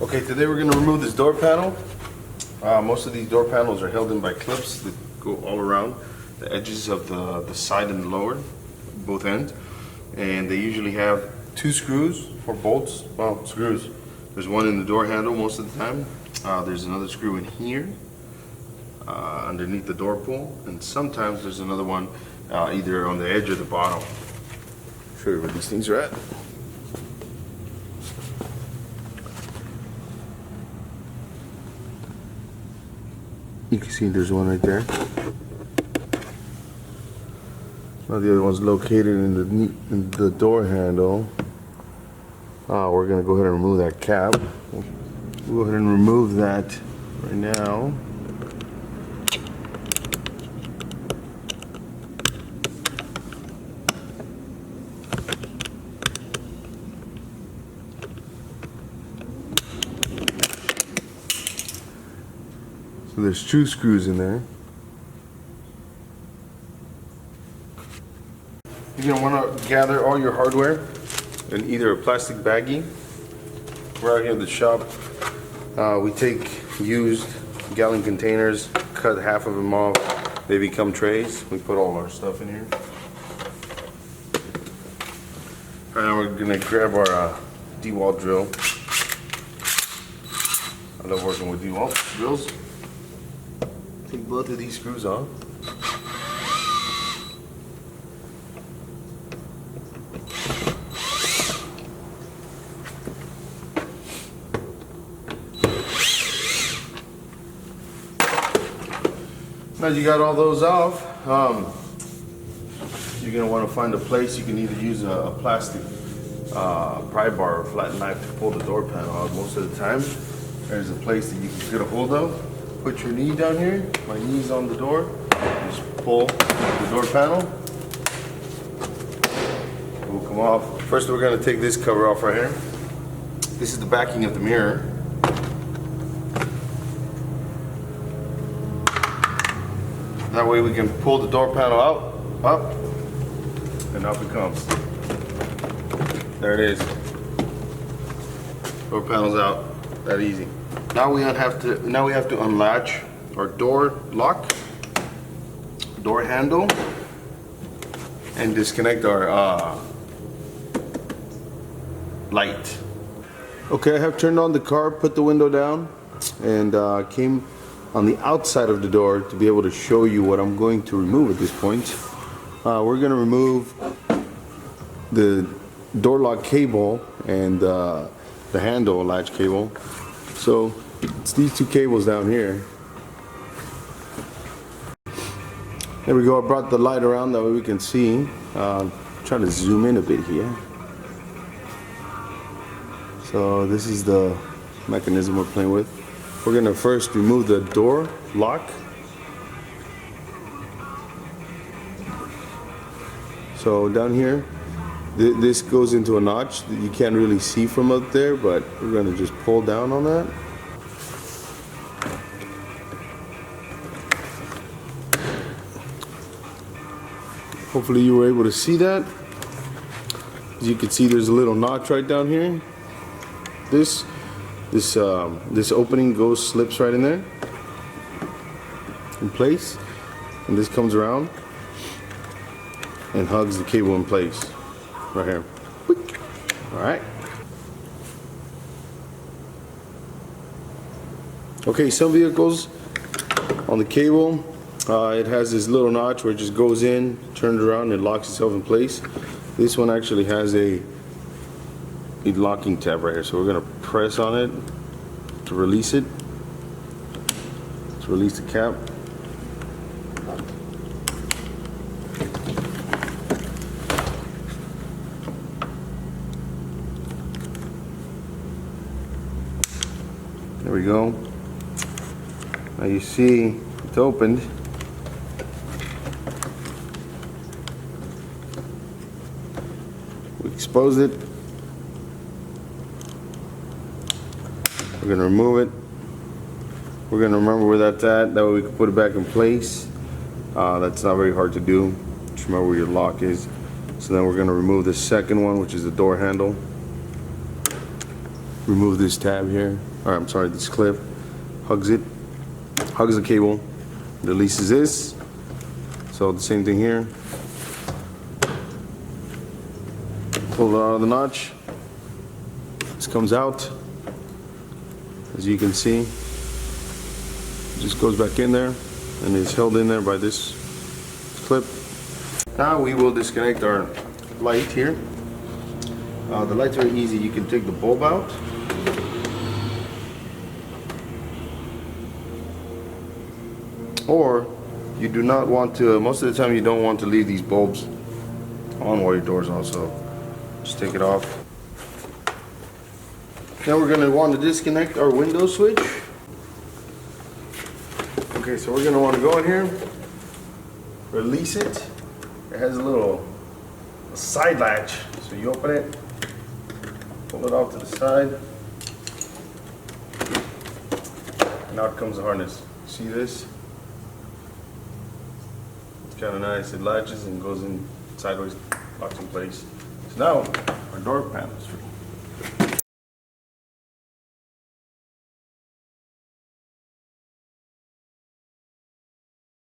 Okay, today we're going to remove this door panel. Most of these door panels are held in by clips that go all around the edges of the side and the lower, both ends. And they usually have 2 screws or bolts, well, screws. There's one in the door handle most of the time. There's another screw in here, underneath the door pull. And sometimes there's another one either on the edge or the bottom. I'll show you where these things are at. You can see there's one right there. Now the other one's located in the door handle. We're gonna go ahead and remove that cap. We'll go ahead and remove that right now. So there's 2 screws in there. You're gonna want to gather all your hardware in either a plastic baggie. We're out here in the shop. We take used gallon containers, cut half of them off. They become trays. We put all our stuff in here. Right now we're gonna grab our D-wall drill. I love working with D-wall drills. Take both of these screws off. Now you got all those off, you're going to want to find a place. You can either use a plastic pry bar or flat knife to pull the door panel out. Most of the time there's a place that you can get a hold of. Put your knee down here. My knee's on the door. Just pull the door panel. It will come off. First we're going to take this cover off right here. This is the backing of the mirror. That way we can pull the door panel out, up, and up it comes. There it is. Door panel's out. That easy. Now we have to unlatch our door lock, door handle, and disconnect our light. Okay, I have turned on the car, put the window down, and came on the outside of the door to be able to show you what I'm going to remove at this point. We're going to remove the door lock cable and the handle latch cable. So it's these 2 cables down here. There we go. I brought the light around that way we can see. Try to zoom in a bit here. So this is the mechanism we're playing with. We're going to first remove the door lock. So down here, this goes into a notch that you can't really see from up there, but we're going to just pull down on that. Hopefully you were able to see that. As you can see, there's a little notch right down here. This opening slips right in there, in place, and this comes around and hugs the cable in place, right here. All right. Okay, some vehicles on the cable, it has this little notch where it just goes in, turns around, and locks itself in place. This one actually has a locking tab right here, so we're going to press on it to release it, to release the cap. There we go. Now you see it's opened. We exposed it. We're going to remove it. We're going to remember where that's at. That way we can put it back in place. That's not very hard to do. Just remember where your lock is. So then we're going to remove the second one, which is the door handle. remove this tab here, or I'm sorry, this clip, hugs it, hugs the cable, releases this. So the same thing here. Pull it out of the notch. This comes out. As you can see, it just goes back in there and is held in there by this clip. Now we will disconnect our light here. The light's very easy. You can take the bulb out. Or you do not want to, most of the time you don't want to leave these bulbs on while your door's on, so just take it off. Now we're going to want to disconnect our window switch. Okay, so we're going to want to go in here, release it. It has a side latch, so you open it, pull it off to the side, and out comes the harness. See this? It's kind of nice. It latches and goes in sideways, locks in place. So now our door panel is free.